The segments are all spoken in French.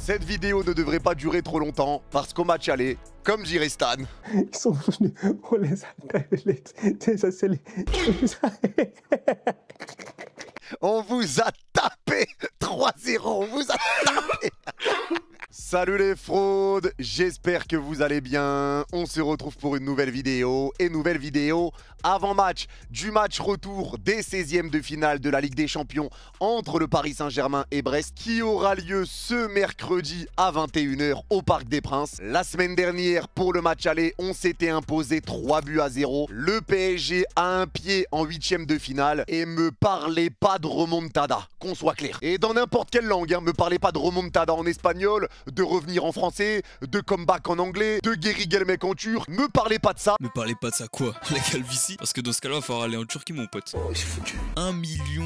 Cette vidéo ne devrait pas durer trop longtemps parce qu'au match aller, comme dirait Stan, ils sont venus, on les on vous a tapé 3-0, on vous a tapé. Salut les fraudes, j'espère que vous allez bien. On se retrouve pour une nouvelle vidéo avant-match du match retour des 16e de finale de la Ligue des Champions entre le Paris Saint-Germain et Brest qui aura lieu ce mercredi à 21 h au Parc des Princes. La semaine dernière, pour le match aller, on s'était imposé 3-0. Le PSG a un pied en 8e de finale et me parlez pas de remontada, qu'on soit clair. Et dans n'importe quelle langue, me parlez pas de remontada en espagnol, de revenir en français, de comeback en anglais, de Geri Gelmek en turc, me parlez pas de ça. Me parlez pas de ça quoi? La calvitie? Parce que dans ce cas-là, il va falloir aller en Turquie mon pote. Oh, c'est foutu. 1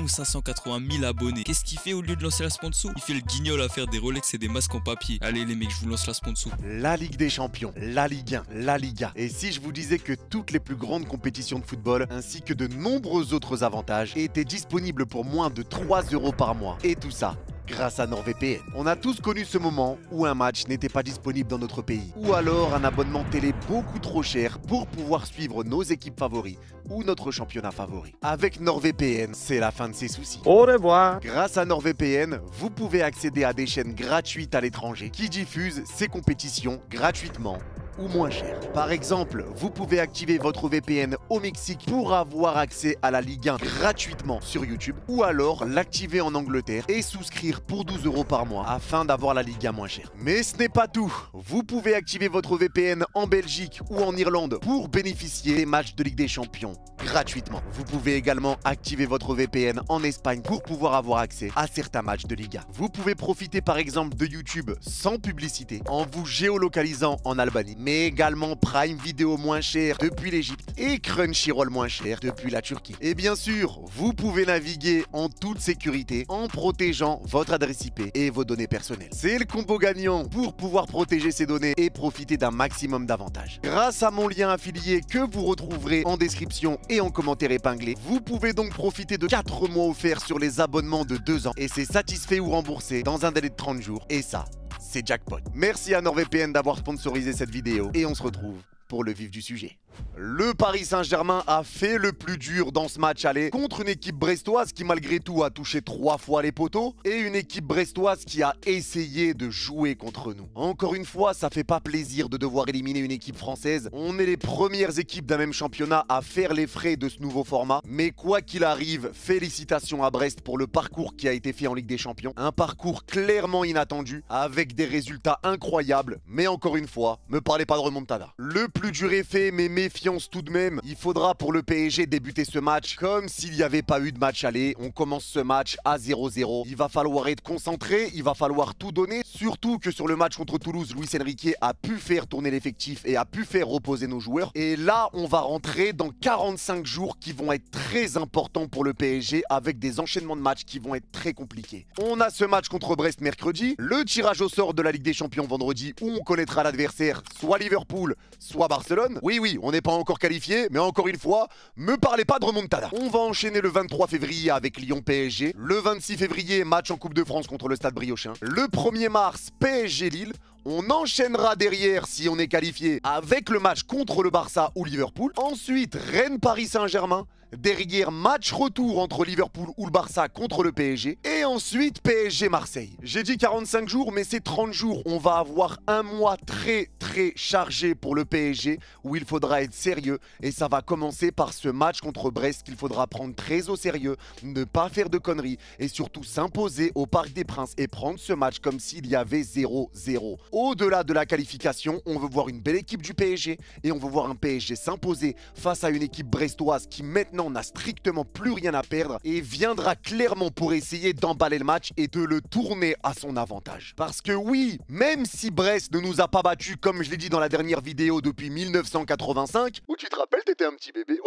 580 000 abonnés. Qu'est-ce qu'il fait au lieu de lancer la sponsor? Il fait le guignol à faire des Rolex et des masques en papier. Allez les mecs, je vous lance la sponsor. La Ligue des Champions, la Ligue 1, la Liga. Et si je vous disais que toutes les plus grandes compétitions de football, ainsi que de nombreux autres avantages, étaient disponibles pour moins de 3 € par mois. Et tout ça grâce à NordVPN. On a tous connu ce moment où un match n'était pas disponible dans notre pays. Ou alors un abonnement télé beaucoup trop cher pour pouvoir suivre nos équipes favoris ou notre championnat favori. Avec NordVPN, c'est la fin de ces soucis. Au revoir. Grâce à NordVPN, vous pouvez accéder à des chaînes gratuites à l'étranger qui diffusent ces compétitions gratuitement ou moins cher. Par exemple, vous pouvez activer votre VPN au Mexique pour avoir accès à la Ligue 1 gratuitement sur YouTube, ou alors l'activer en Angleterre et souscrire pour 12 € par mois afin d'avoir la Ligue 1 moins chère. Mais ce n'est pas tout. Vous pouvez activer votre VPN en Belgique ou en Irlande pour bénéficier des matchs de Ligue des Champions gratuitement. Vous pouvez également activer votre VPN en Espagne pour pouvoir avoir accès à certains matchs de Liga. Vous pouvez profiter par exemple de YouTube sans publicité en vous géolocalisant en Albanie, mais également Prime Video moins cher depuis l'Égypte et Crunchyroll moins cher depuis la Turquie. Et bien sûr, vous pouvez naviguer en toute sécurité en protégeant votre adresse IP et vos données personnelles. C'est le combo gagnant pour pouvoir protéger ces données et profiter d'un maximum d'avantages. Grâce à mon lien affilié que vous retrouverez en description et en commentaire épinglé, vous pouvez donc profiter de 4 mois offerts sur les abonnements de 2 ans et c'est satisfait ou remboursé dans un délai de 30 jours. Et ça, c'est jackpot. Merci à NordVPN d'avoir sponsorisé cette vidéo et on se retrouve pour le vif du sujet. Le Paris Saint-Germain a fait le plus dur dans ce match aller contre une équipe brestoise qui malgré tout a touché 3 fois les poteaux et une équipe brestoise qui a essayé de jouer contre nous. Encore une fois, ça fait pas plaisir de devoir éliminer une équipe française. On est les premières équipes d'un même championnat à faire les frais de ce nouveau format. Mais quoi qu'il arrive, félicitations à Brest pour le parcours qui a été fait en Ligue des Champions. Un parcours clairement inattendu avec des résultats incroyables. Mais encore une fois, me parlez pas de remontada. Le plus dur est fait, mais méfiance tout de même. Il faudra pour le PSG débuter ce match comme s'il n'y avait pas eu de match aller. On commence ce match à 0-0. Il va falloir être concentré, il va falloir tout donner. Surtout que sur le match contre Toulouse, Luis Enrique a pu faire tourner l'effectif et a pu faire reposer nos joueurs. Et là, on va rentrer dans 45 jours qui vont être très importants pour le PSG avec des enchaînements de matchs qui vont être très compliqués. On a ce match contre Brest mercredi, le tirage au sort de la Ligue des Champions vendredi où on connaîtra l'adversaire, soit Liverpool, soit Barcelone. Oui, on n'est pas encore qualifié, mais encore une fois, me parlez pas de remontada. On va enchaîner le 23 février avec Lyon-PSG. Le 26 février, match en Coupe de France contre le Stade Briochin. Le 1er mars, PSG-Lille. On enchaînera derrière, si on est qualifié, avec le match contre le Barça ou Liverpool. Ensuite, Rennes-Paris Saint-Germain. Derrière, match retour entre Liverpool ou le Barça contre le PSG. Et ensuite, PSG-Marseille. J'ai dit 45 jours, mais c'est 30 jours. On va avoir un mois très chargé pour le PSG, où il faudra être sérieux. Et ça va commencer par ce match contre Brest qu'il faudra prendre très au sérieux, ne pas faire de conneries, et surtout s'imposer au Parc des Princes et prendre ce match comme s'il y avait 0-0. Au-delà de la qualification, on veut voir une belle équipe du PSG, et on veut voir un PSG s'imposer face à une équipe brestoise qui maintenant on n'a strictement plus rien à perdre et viendra clairement pour essayer d'emballer le match et de le tourner à son avantage. Parce que oui, même si Brest ne nous a pas battus, comme je l'ai dit dans la dernière vidéo, depuis 1985, où tu te rappelles, t'étais un petit bébé,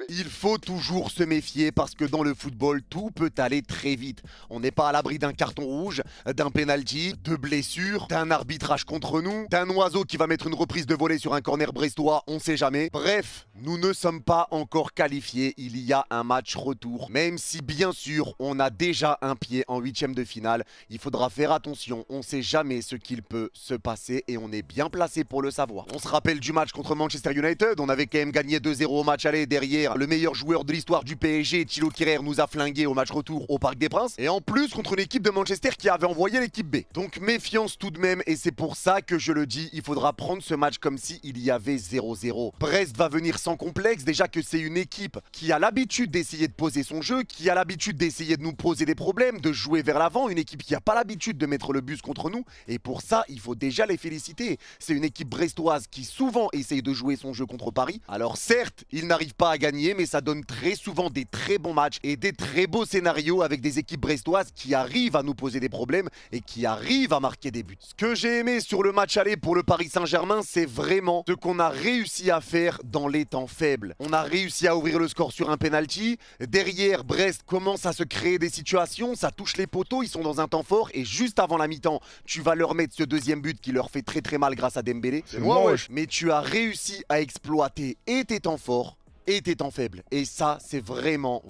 il faut toujours se méfier parce que dans le football, tout peut aller très vite. On n'est pas à l'abri d'un carton rouge, d'un penalty, de blessures, d'un arbitrage contre nous, d'un oiseau qui va mettre une reprise de volée sur un corner brestois, on sait jamais. Bref, nous ne sommes pas encore qualifiés, il y a un match retour. Même si bien sûr, on a déjà un pied en huitième de finale, il faudra faire attention, on sait jamais ce qu'il peut se passer et on est bien placé pour le savoir. On se rappelle du match contre Manchester United, on avait quand même gagné 2-0 au match aller. Derrière, le meilleur joueur de l'histoire du PSG, Thilo Kehrer, nous a flingué au match retour au Parc des Princes. Et en plus, contre une équipe de Manchester qui avait envoyé l'équipe B. Donc méfiance tout de même, et c'est pour ça que je le dis, il faudra prendre ce match comme si il y avait 0-0. Brest va venir sans complexe, déjà que c'est une équipe qui a l'habitude d'essayer de poser son jeu, qui a l'habitude d'essayer de nous poser des problèmes, de jouer vers l'avant, une équipe qui n'a pas l'habitude de mettre le bus contre nous, et pour ça, il faut déjà les féliciter. C'est une équipe brestoise qui souvent essaye de jouer son jeu contre Paris. Alors certes, ils n'arrivent pas à gagner, mais ça donne très souvent des très bons matchs et des très beaux scénarios avec des équipes brestoises qui arrivent à nous poser des problèmes et qui arrivent à marquer des buts. Ce que j'ai aimé sur le match aller pour le Paris Saint-Germain, c'est vraiment ce qu'on a réussi à faire dans les temps faibles. On a réussi à ouvrir le score sur un penalty. Derrière, Brest commence à se créer des situations, ça touche les poteaux, ils sont dans un temps fort et juste avant la mi-temps, tu vas leur mettre ce deuxième but qui leur fait très très mal grâce à Dembélé. C'est moi, wesh. Mais tu as réussi à exploiter et tes temps forts et tes temps faibles. Et ça, c'est vraiment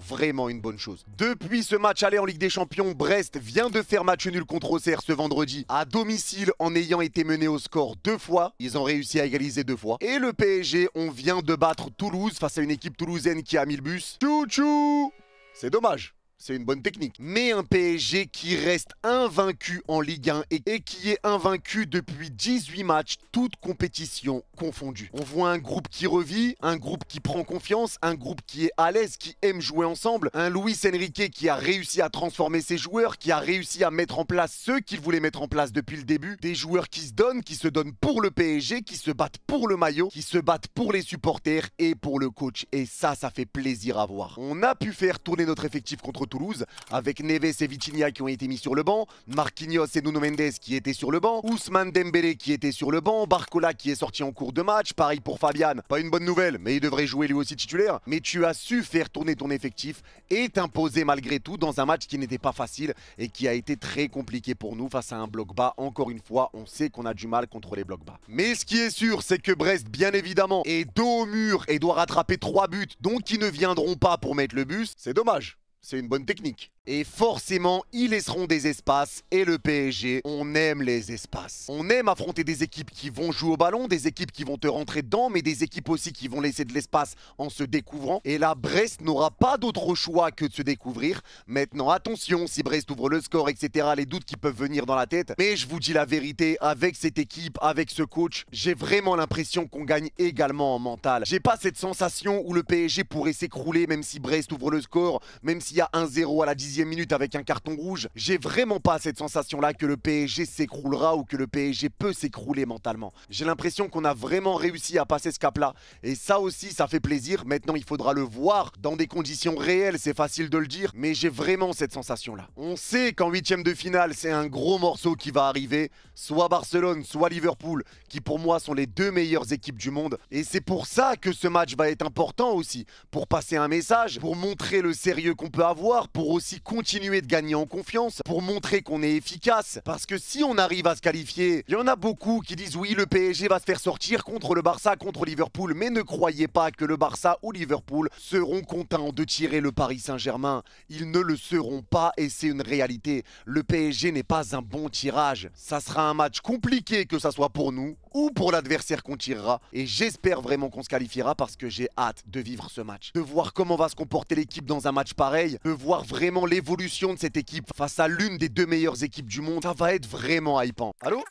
une bonne chose. Depuis ce match aller en Ligue des Champions, Brest vient de faire match nul contre Auxerre ce vendredi à domicile en ayant été mené au score 2 fois. Ils ont réussi à égaliser 2 fois. Et le PSG, on vient de battre Toulouse face à une équipe toulousaine qui a mis le bus. Tchou-tchou! C'est dommage. C'est une bonne technique. Mais un PSG qui reste invaincu en Ligue 1 et qui est invaincu depuis 18 matchs, toutes compétitions confondues. On voit un groupe qui revit, un groupe qui prend confiance, un groupe qui est à l'aise, qui aime jouer ensemble, un Luis Enrique qui a réussi à transformer ses joueurs, qui a réussi à mettre en place ceux qu'il voulait mettre en place depuis le début, des joueurs qui se donnent pour le PSG, qui se battent pour le maillot, qui se battent pour les supporters et pour le coach. Et ça fait plaisir à voir. On a pu faire tourner notre effectif contre Toulouse, avec Neves et Vitinha qui ont été mis sur le banc, Marquinhos et Nuno Mendes qui étaient sur le banc, Ousmane Dembélé qui était sur le banc, Barcola qui est sorti en cours de match, pareil pour Fabian, pas une bonne nouvelle, mais il devrait jouer lui aussi titulaire, mais tu as su faire tourner ton effectif et t'imposer malgré tout dans un match qui n'était pas facile et qui a été très compliqué pour nous face à un bloc bas. Encore une fois, on sait qu'on a du mal contre les blocs bas. Mais ce qui est sûr, c'est que Brest, bien évidemment, est dos au mur et doit rattraper 3 buts, donc ils ne viendront pas pour mettre le bus. C'est dommage. C'est une bonne technique. Et forcément, ils laisseront des espaces. Et le PSG, on aime les espaces. On aime affronter des équipes qui vont jouer au ballon, des équipes qui vont te rentrer dedans, mais des équipes aussi qui vont laisser de l'espace en se découvrant. Et là, Brest n'aura pas d'autre choix que de se découvrir. Maintenant, attention, si Brest ouvre le score, etc., les doutes qui peuvent venir dans la tête. Mais je vous dis la vérité, avec cette équipe, avec ce coach, j'ai vraiment l'impression qu'on gagne également en mental. J'ai pas cette sensation où le PSG pourrait s'écrouler, même si Brest ouvre le score, même s'il y a 1-0 à la 10e minute avec un carton rouge. J'ai vraiment pas cette sensation-là que le PSG s'écroulera ou que le PSG peut s'écrouler mentalement. J'ai l'impression qu'on a vraiment réussi à passer ce cap-là. Et ça aussi, ça fait plaisir. Maintenant, il faudra le voir dans des conditions réelles. C'est facile de le dire, mais j'ai vraiment cette sensation-là. On sait qu'en 8e de finale, c'est un gros morceau qui va arriver. Soit Barcelone, soit Liverpool, qui pour moi sont les 2 meilleures équipes du monde. Et c'est pour ça que ce match va être important aussi. Pour passer un message, pour montrer le sérieux qu'on peut avoir, pour aussi continuer de gagner en confiance, pour montrer qu'on est efficace. Parce que si on arrive à se qualifier, il y en a beaucoup qui disent oui, le PSG va se faire sortir contre le Barça, contre Liverpool, mais ne croyez pas que le Barça ou Liverpool seront contents de tirer le Paris Saint-Germain. Ils ne le seront pas et c'est une réalité. Le PSG n'est pas un bon tirage. Ça sera un match compliqué, que ça soit pour nous ou pour l'adversaire qu'on tirera, et j'espère vraiment qu'on se qualifiera parce que j'ai hâte de vivre ce match, de voir comment va se comporter l'équipe dans un match pareil, de voir vraiment l'évolution de cette équipe face à l'une des 2 meilleures équipes du monde. Ça va être vraiment hypant. Allô?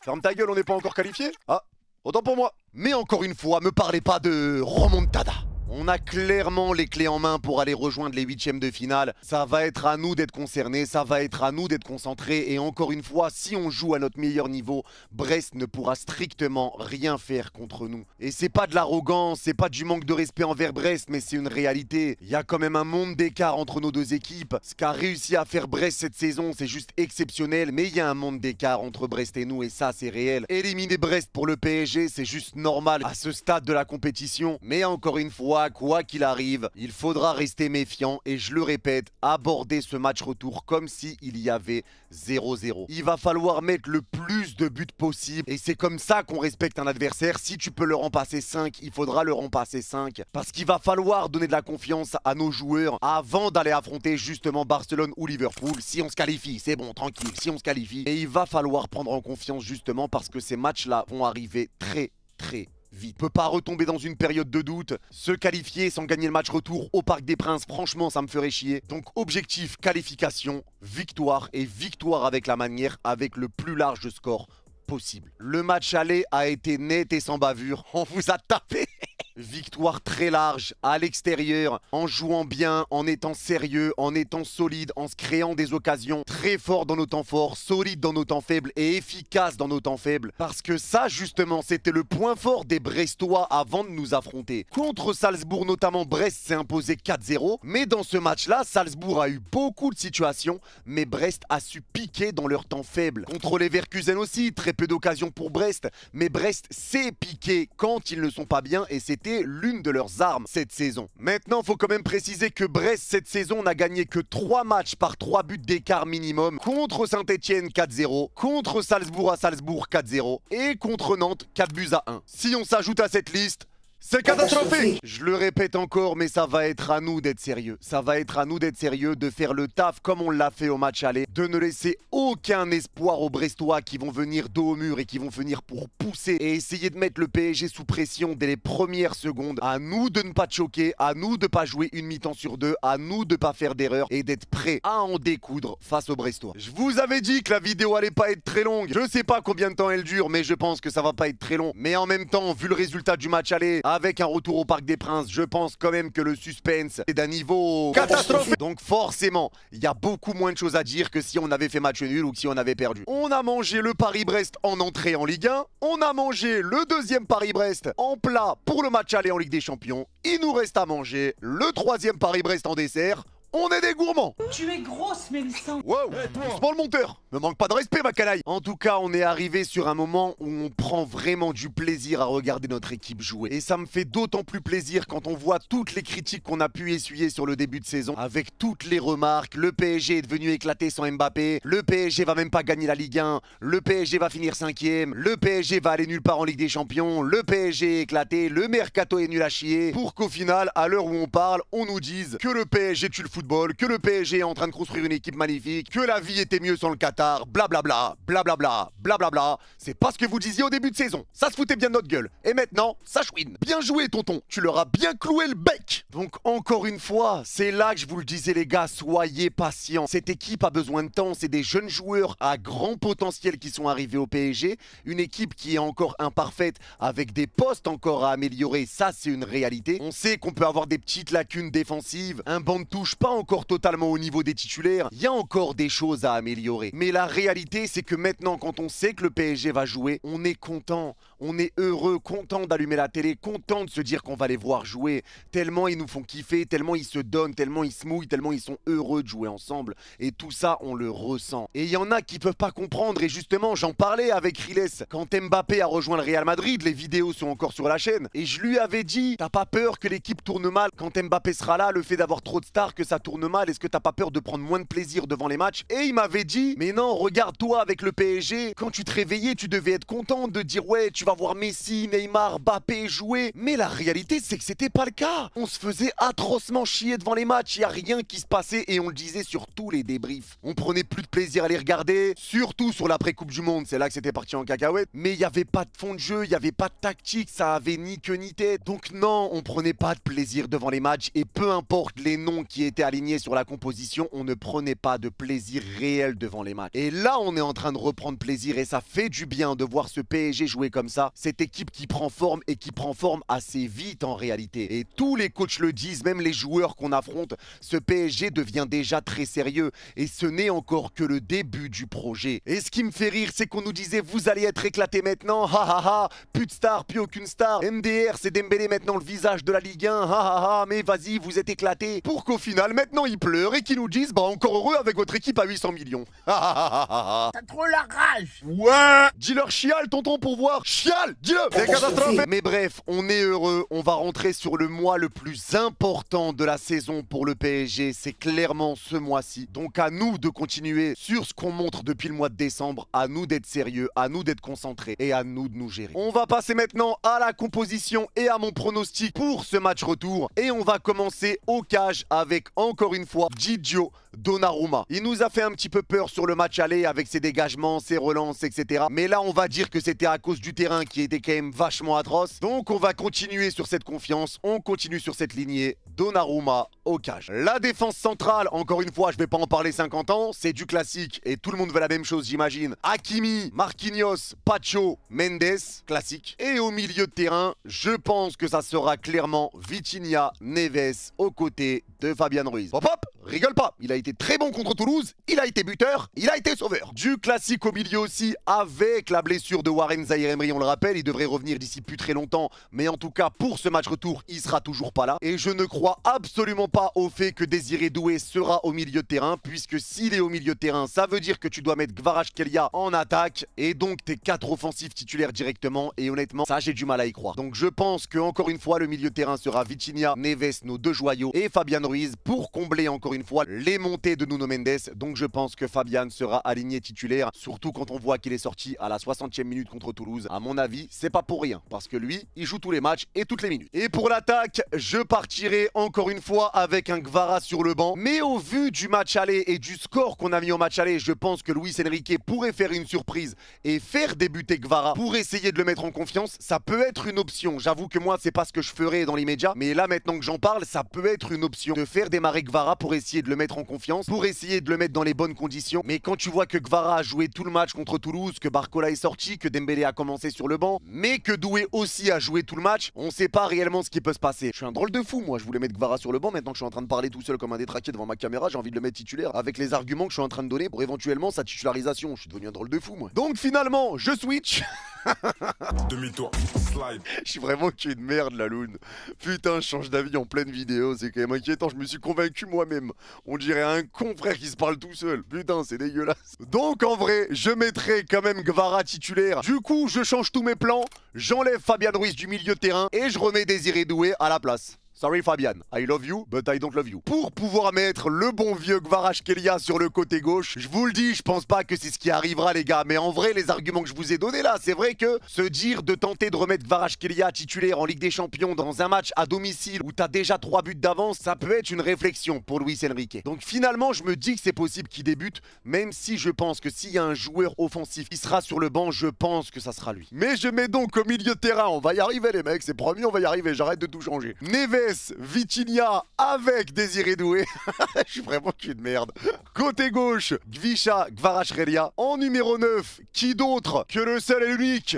Ferme ta gueule, on n'est pas encore qualifié? Ah, autant pour moi. Mais encore une fois, me parlez pas de remontada. On a clairement les clés en main pour aller rejoindre les huitièmes de finale. Ça va être à nous d'être concernés, ça va être à nous d'être concentrés. Et encore une fois, si on joue à notre meilleur niveau, Brest ne pourra strictement rien faire contre nous. Et c'est pas de l'arrogance, c'est pas du manque de respect envers Brest, mais c'est une réalité. Il y a quand même un monde d'écart entre nos deux équipes. Ce qu'a réussi à faire Brest cette saison, c'est juste exceptionnel. Mais il y a un monde d'écart entre Brest et nous, et ça, c'est réel. Éliminer Brest pour le PSG, c'est juste normal à ce stade de la compétition. Mais encore une fois, quoi qu'il arrive, il faudra rester méfiant et je le répète, aborder ce match retour comme s'il y avait 0-0. Il va falloir mettre le plus de buts possible et c'est comme ça qu'on respecte un adversaire. Si tu peux leur en passer 5, il faudra leur en passer 5 parce qu'il va falloir donner de la confiance à nos joueurs avant d'aller affronter justement Barcelone ou Liverpool. Si on se qualifie, c'est bon, tranquille, si on se qualifie. Et il va falloir prendre en confiance justement parce que ces matchs-là vont arriver très vite. On peut pas retomber dans une période de doute. Se qualifier sans gagner le match retour au Parc des Princes, franchement, ça me ferait chier. Donc, objectif, qualification, victoire et victoire avec la manière, avec le plus large score possible. Le match aller a été net et sans bavure. On vous a tapé. Victoire très large, à l'extérieur, en jouant bien, en étant sérieux, en étant solide, en se créant des occasions, très fort dans nos temps forts, solide dans nos temps faibles et efficace dans nos temps faibles. Parce que ça, justement, c'était le point fort des Brestois avant de nous affronter. Contre Salzbourg, notamment, Brest s'est imposé 4-0. Mais dans ce match-là, Salzbourg a eu beaucoup de situations, mais Brest a su piquer dans leur temps faible. Contre Leverkusen aussi, très peu d'occasions pour Brest, mais Brest sait piquer quand ils ne sont pas bien et c'était l'une de leurs armes cette saison. Maintenant, il faut quand même préciser que Brest cette saison n'a gagné que 3 matchs par 3 buts d'écart minimum. Contre Saint-Etienne 4-0, contre Salzbourg à Salzbourg 4-0 et contre Nantes 4-1. Si on s'ajoute à cette liste, c'est catastrophique! Je le répète encore, mais ça va être à nous d'être sérieux. Ça va être à nous d'être sérieux, de faire le taf comme on l'a fait au match aller, de ne laisser aucun espoir aux Brestois qui vont venir dos au mur et qui vont venir pour pousser et essayer de mettre le PSG sous pression dès les premières secondes. À nous de ne pas choquer, à nous de ne pas jouer une mi-temps sur 2, à nous de ne pas faire d'erreur et d'être prêts à en découdre face aux Brestois. Je vous avais dit que la vidéo allait pas être très longue. Je sais pas combien de temps elle dure, mais je pense que ça va pas être très long. Mais en même temps, vu le résultat du match aller, avec un retour au Parc des Princes, je pense quand même que le suspense est d'un niveau catastrophique. Donc forcément, il y a beaucoup moins de choses à dire que si on avait fait match nul ou que si on avait perdu. On a mangé le Paris-Brest en entrée en Ligue 1. On a mangé le deuxième Paris-Brest en plat pour le match aller en Ligue des Champions. Il nous reste à manger le troisième Paris-Brest en dessert. On est des gourmands. Tu es grosse, Mélissa. Wow, doucement le monteur. Me manque pas de respect, ma canaille. En tout cas, on est arrivé sur un moment où on prend vraiment du plaisir à regarder notre équipe jouer. Et ça me fait d'autant plus plaisir quand on voit toutes les critiques qu'on a pu essuyer sur le début de saison. Avec toutes les remarques, le PSG est devenu éclaté sans Mbappé. Le PSG va même pas gagner la Ligue 1. Le PSG va finir 5ème. Le PSG va aller nulle part en Ligue des Champions. Le PSG est éclaté. Le mercato est nul à chier. Pour qu'au final, à l'heure où on parle, on nous dise que le PSG tue le football, que le PSG est en train de construire une équipe magnifique, que la vie était mieux sans le Qatar, blablabla, blablabla, blablabla. C'est pas ce que vous disiez au début de saison. Ça se foutait bien de notre gueule. Et maintenant, ça chouine. Bien joué, tonton. Tu leur as bien cloué le bec. Donc, encore une fois, c'est là que je vous le disais, les gars, soyez patients. Cette équipe a besoin de temps. C'est des jeunes joueurs à grand potentiel qui sont arrivés au PSG. Une équipe qui est encore imparfaite, avec des postes encore à améliorer. Ça, c'est une réalité. On sait qu'on peut avoir des petites lacunes défensives. Un banc de touche pas encore totalement au niveau des titulaires. Il y a encore des choses à améliorer. Mais la réalité, c'est que maintenant, quand on sait que le PSG va jouer, on est content. On est heureux, content d'allumer la télé, content de se dire qu'on va les voir jouer. Tellement ils nous font kiffer, tellement ils se donnent, tellement ils se mouillent, tellement ils sont heureux de jouer ensemble. Et tout ça, on le ressent. Et il y en a qui peuvent pas comprendre. Et justement, j'en parlais avec Riles. Quand Mbappé a rejoint le Real Madrid, les vidéos sont encore sur la chaîne. Et je lui avais dit, t'as pas peur que l'équipe tourne mal quand Mbappé sera là, le fait d'avoir trop de stars, que ça tourne mal, est-ce que t'as pas peur de prendre moins de plaisir devant les matchs? Et il m'avait dit, mais non, regarde-toi avec le PSG, quand tu te réveillais, tu devais être content de dire ouais, tu vas voir Messi, Neymar, Mbappé jouer. Mais la réalité, c'est que c'était pas le cas. On se faisait atrocement chier devant les matchs, il y a rien qui se passait et on le disait sur tous les débriefs. On prenait plus de plaisir à les regarder, surtout sur l'après-Coupe du Monde, c'est là que c'était parti en cacahuète. Mais il y avait pas de fond de jeu, il y avait pas de tactique, ça avait ni queue ni tête. Donc non, on prenait pas de plaisir devant les matchs et peu importe les noms qui étaient alignés sur la composition, on ne prenait pas de plaisir réel devant les matchs. Et là, on est en train de reprendre plaisir et ça fait du bien de voir ce PSG jouer comme ça. Cette équipe qui prend forme et qui prend forme assez vite en réalité. Et tous les coachs le disent, même les joueurs qu'on affronte, ce PSG devient déjà très sérieux. Et ce n'est encore que le début du projet. Et ce qui me fait rire, c'est qu'on nous disait vous allez être éclatés maintenant, ha ha ha, plus de stars, plus aucune star. MDR, c'est Dembélé maintenant le visage de la Ligue 1, ha ha ha, mais vas-y, vous êtes éclatés. Pour qu'au final, maintenant ils pleurent et qu'ils nous disent bah encore heureux avec votre équipe à 800 millions. Ha ha ha ha ha. T'as trop la rage. Ouais. Dis-leur chiale, tonton, pour voir. Chiale, dis-le. C'est catastrophe. Mais bref, on est heureux. On va rentrer sur le mois le plus important de la saison pour le PSG. C'est clairement ce mois-ci. Donc à nous de continuer sur ce qu'on montre depuis le mois de décembre. À nous d'être sérieux, à nous d'être concentrés et à nous de nous gérer. On va passer maintenant à la composition et à mon pronostic pour ce match retour. Et on va commencer au cage avec encore une fois Gigio Donnarumma. Il nous a fait un petit peu peur sur le match aller avec ses dégagements, ses relances, etc. Mais là, on va dire que c'était à cause du terrain qui était quand même vachement atroce. Donc, on va continuer sur cette confiance. On continue sur cette lignée. Donnarumma au cage. La défense centrale, encore une fois, je vais pas en parler 50 ans. C'est du classique et tout le monde veut la même chose, j'imagine. Hakimi, Marquinhos, Pacho, Mendes, classique. Et au milieu de terrain, je pense que ça sera clairement Vitinha, Neves aux côtés de Fabian Ruiz. Hop hop, rigole pas. Il a été très bon contre Toulouse. Il a été buteur. Il a été sauveur. Du classique au milieu aussi avec la blessure de Warren Zaïre-Emery, on le rappelle. Il devrait revenir d'ici plus très longtemps. Mais en tout cas, pour ce match retour, il sera toujours pas là. Et je ne crois absolument pas au fait que Désiré Doué sera au milieu de terrain. Puisque s'il est au milieu de terrain, ça veut dire que tu dois mettre Kvaratskhelia en attaque. Et donc tes 4 offensifs titulaires directement. Et honnêtement, ça j'ai du mal à y croire. Donc je pense que encore une fois, le milieu de terrain sera Vitinha, Neves, nos deux joyaux. Et Fabian Ruiz pour combler encore une fois les montées de Nuno Mendes. Donc je pense que Fabian sera aligné titulaire. Surtout quand on voit qu'il est sorti à la 60e minute contre Toulouse. À mon avis, c'est pas pour rien. Parce que lui, il joue tous les matchs et toutes les minutes. Et pour l'attaque, je partirai encore une fois avec un Kvara sur le banc. Mais au vu du match aller et du score qu'on a mis au match aller, je pense que Luis Enrique pourrait faire une surprise et faire débuter Kvara pour essayer de le mettre en confiance. Ça peut être une option. J'avoue que moi, c'est pas ce que je ferais dans l'immédiat. Mais là, maintenant que j'en parle, ça peut être une option de faire démarrer Kvara pour essayer de le mettre en confiance, pour essayer de le mettre dans les bonnes conditions. Mais quand tu vois que Kvara a joué tout le match contre Toulouse, que Barcola est sorti, que Dembélé a commencé sur le banc, mais que Doué aussi a joué tout le match, on sait pas réellement ce qui peut se passer. Je suis un drôle de fou, moi. Je voulais mettre Kvara sur le banc. Maintenant que je suis en train de parler tout seul comme un détraqué devant ma caméra, j'ai envie de le mettre titulaire avec les arguments que je suis en train de donner pour éventuellement sa titularisation. Je suis devenu un drôle de fou, moi. Donc finalement, je switch. Demi-tour, slide. Je suis vraiment qu'une merde, la loune. Putain, je change d'avis en pleine vidéo, c'est quand même inquiétant. Je me suis convaincu moi-même. On dirait un con frère qui se parle tout seul. Putain, c'est dégueulasse. Donc en vrai, je mettrai quand même Kvara titulaire. Du coup, je change tous mes plans. J'enlève Fabian Ruiz du milieu de terrain et je remets Désiré Doué à la place. Sorry Fabian, I love you, but I don't love you. Pour pouvoir mettre le bon vieux Kvaratskhelia sur le côté gauche, je vous le dis, je pense pas que c'est ce qui arrivera les gars. Mais en vrai, les arguments que je vous ai donnés là, c'est vrai que se dire de tenter de remettre Kvaratskhelia titulaire en Ligue des Champions dans un match à domicile où t'as déjà 3 buts d'avance, ça peut être une réflexion pour Luis Enrique. Donc finalement, je me dis que c'est possible qu'il débute, même si je pense que s'il y a un joueur offensif qui sera sur le banc, je pense que ça sera lui. Mais je mets donc au milieu de terrain, on va y arriver les mecs, c'est promis, on va y arriver, j'arrête de tout changer. Neves, Vitinha avec Désiré Doué. Je suis vraiment qu'une merde. Côté gauche, Gvisha Kvaratskhelia. En numéro 9, qui d'autre que le seul et l'unique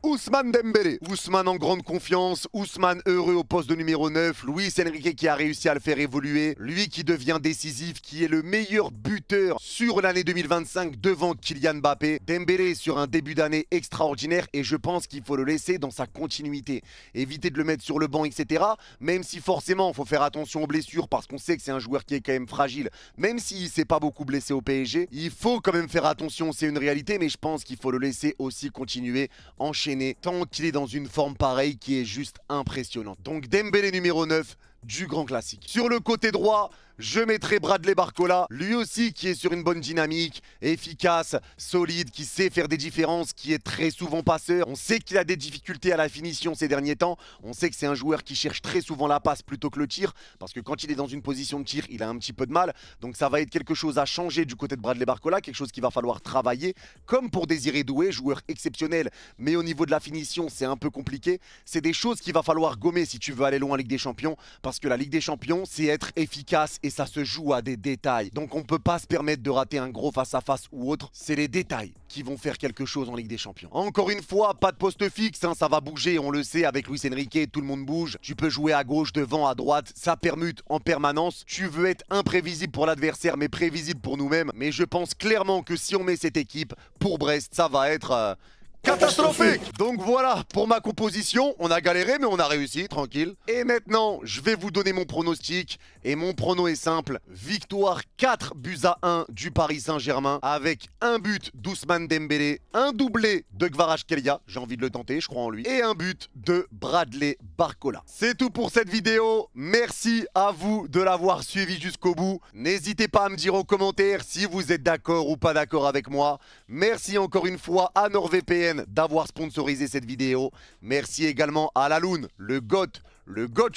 Ousmane Dembélé. Ousmane en grande confiance, Ousmane heureux au poste de numéro 9, Luis Enrique qui a réussi à le faire évoluer, lui qui devient décisif, qui est le meilleur buteur sur l'année 2025 devant Kylian Mbappé. Dembélé sur un début d'année extraordinaire et je pense qu'il faut le laisser dans sa continuité. Éviter de le mettre sur le banc, etc. Même si forcément, il faut faire attention aux blessures parce qu'on sait que c'est un joueur qui est quand même fragile. Même s'il ne s'est pas beaucoup blessé au PSG, il faut quand même faire attention, c'est une réalité, mais je pense qu'il faut le laisser aussi continuer, enchaîner tant qu'il est dans une forme pareille qui est juste impressionnante. Donc Dembélé numéro 9 du grand classique. Sur le côté droit, je mettrai Bradley Barcola, lui aussi qui est sur une bonne dynamique, efficace, solide, qui sait faire des différences, qui est très souvent passeur. On sait qu'il a des difficultés à la finition ces derniers temps. On sait que c'est un joueur qui cherche très souvent la passe plutôt que le tir, parce que quand il est dans une position de tir, il a un petit peu de mal. Donc ça va être quelque chose à changer du côté de Bradley Barcola, quelque chose qu'il va falloir travailler, comme pour Désiré Doué, joueur exceptionnel, mais au niveau de la finition, c'est un peu compliqué. C'est des choses qu'il va falloir gommer si tu veux aller loin en Ligue des Champions, parce que la Ligue des Champions, c'est être efficace et ça se joue à des détails. Donc on peut pas se permettre de rater un gros face-à-face ou autre. C'est les détails qui vont faire quelque chose en Ligue des Champions. Encore une fois, pas de poste fixe, hein, ça va bouger, on le sait, avec Luis Enrique, tout le monde bouge. Tu peux jouer à gauche, devant, à droite, ça permute en permanence. Tu veux être imprévisible pour l'adversaire, mais prévisible pour nous-mêmes. Mais je pense clairement que si on met cette équipe, pour Brest, ça va être... catastrophique! Donc voilà, pour ma composition, on a galéré mais on a réussi, tranquille. Et maintenant, je vais vous donner mon pronostic. Et mon prono est simple. Victoire 4-1 du Paris Saint-Germain avec un but d'Ousmane Dembélé, un doublé de Kvaratskhelia, j'ai envie de le tenter, je crois en lui, et un but de Bradley Barcola. C'est tout pour cette vidéo. Merci à vous de l'avoir suivi jusqu'au bout. N'hésitez pas à me dire en commentaire si vous êtes d'accord ou pas d'accord avec moi. Merci encore une fois à NordVPN d'avoir sponsorisé cette vidéo. Merci également à Laloun, le GOAT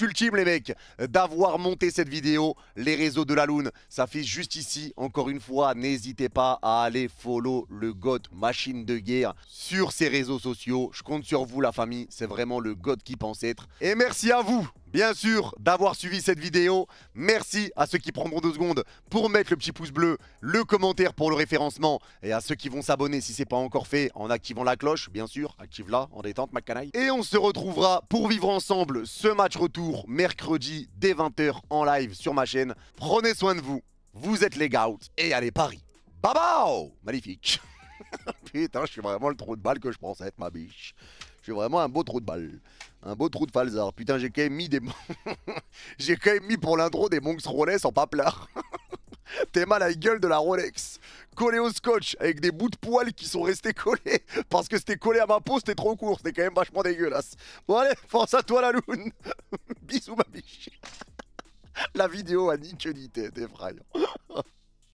ultime les mecs, d'avoir monté cette vidéo. Les réseaux de Laloun s'affichent juste ici. Encore une fois, n'hésitez pas à aller follow le GOAT machine de guerre sur ses réseaux sociaux. Je compte sur vous la famille, c'est vraiment le GOAT qui pense être. Et merci à vous, bien sûr, d'avoir suivi cette vidéo. Merci à ceux qui prendront 2 secondes pour mettre le petit pouce bleu, le commentaire pour le référencement, et à ceux qui vont s'abonner si c'est pas encore fait en activant la cloche, bien sûr, active-la en détente ma canaille. Et on se retrouvera pour vivre ensemble ce match retour mercredi dès 20 h en live sur ma chaîne. Prenez soin de vous, vous êtes les gouts, et allez Paris. Bye bye. Magnifique. Putain, je suis vraiment le trou de balle que je pensais être ma biche. Je suis vraiment un beau trou de balle. Un beau trou de falzar. Putain, j'ai quand même mis des... j'ai quand même mis pour l'intro des Monks Rolex en paplard. T'es mal à la gueule de la Rolex. Collé au scotch avec des bouts de poils qui sont restés collés. Parce que c'était collé à ma peau, c'était trop court. C'était quand même vachement dégueulasse. Bon allez, force à toi la loune. Bisous ma biche. La vidéo a ni queue ni tête, effrayant.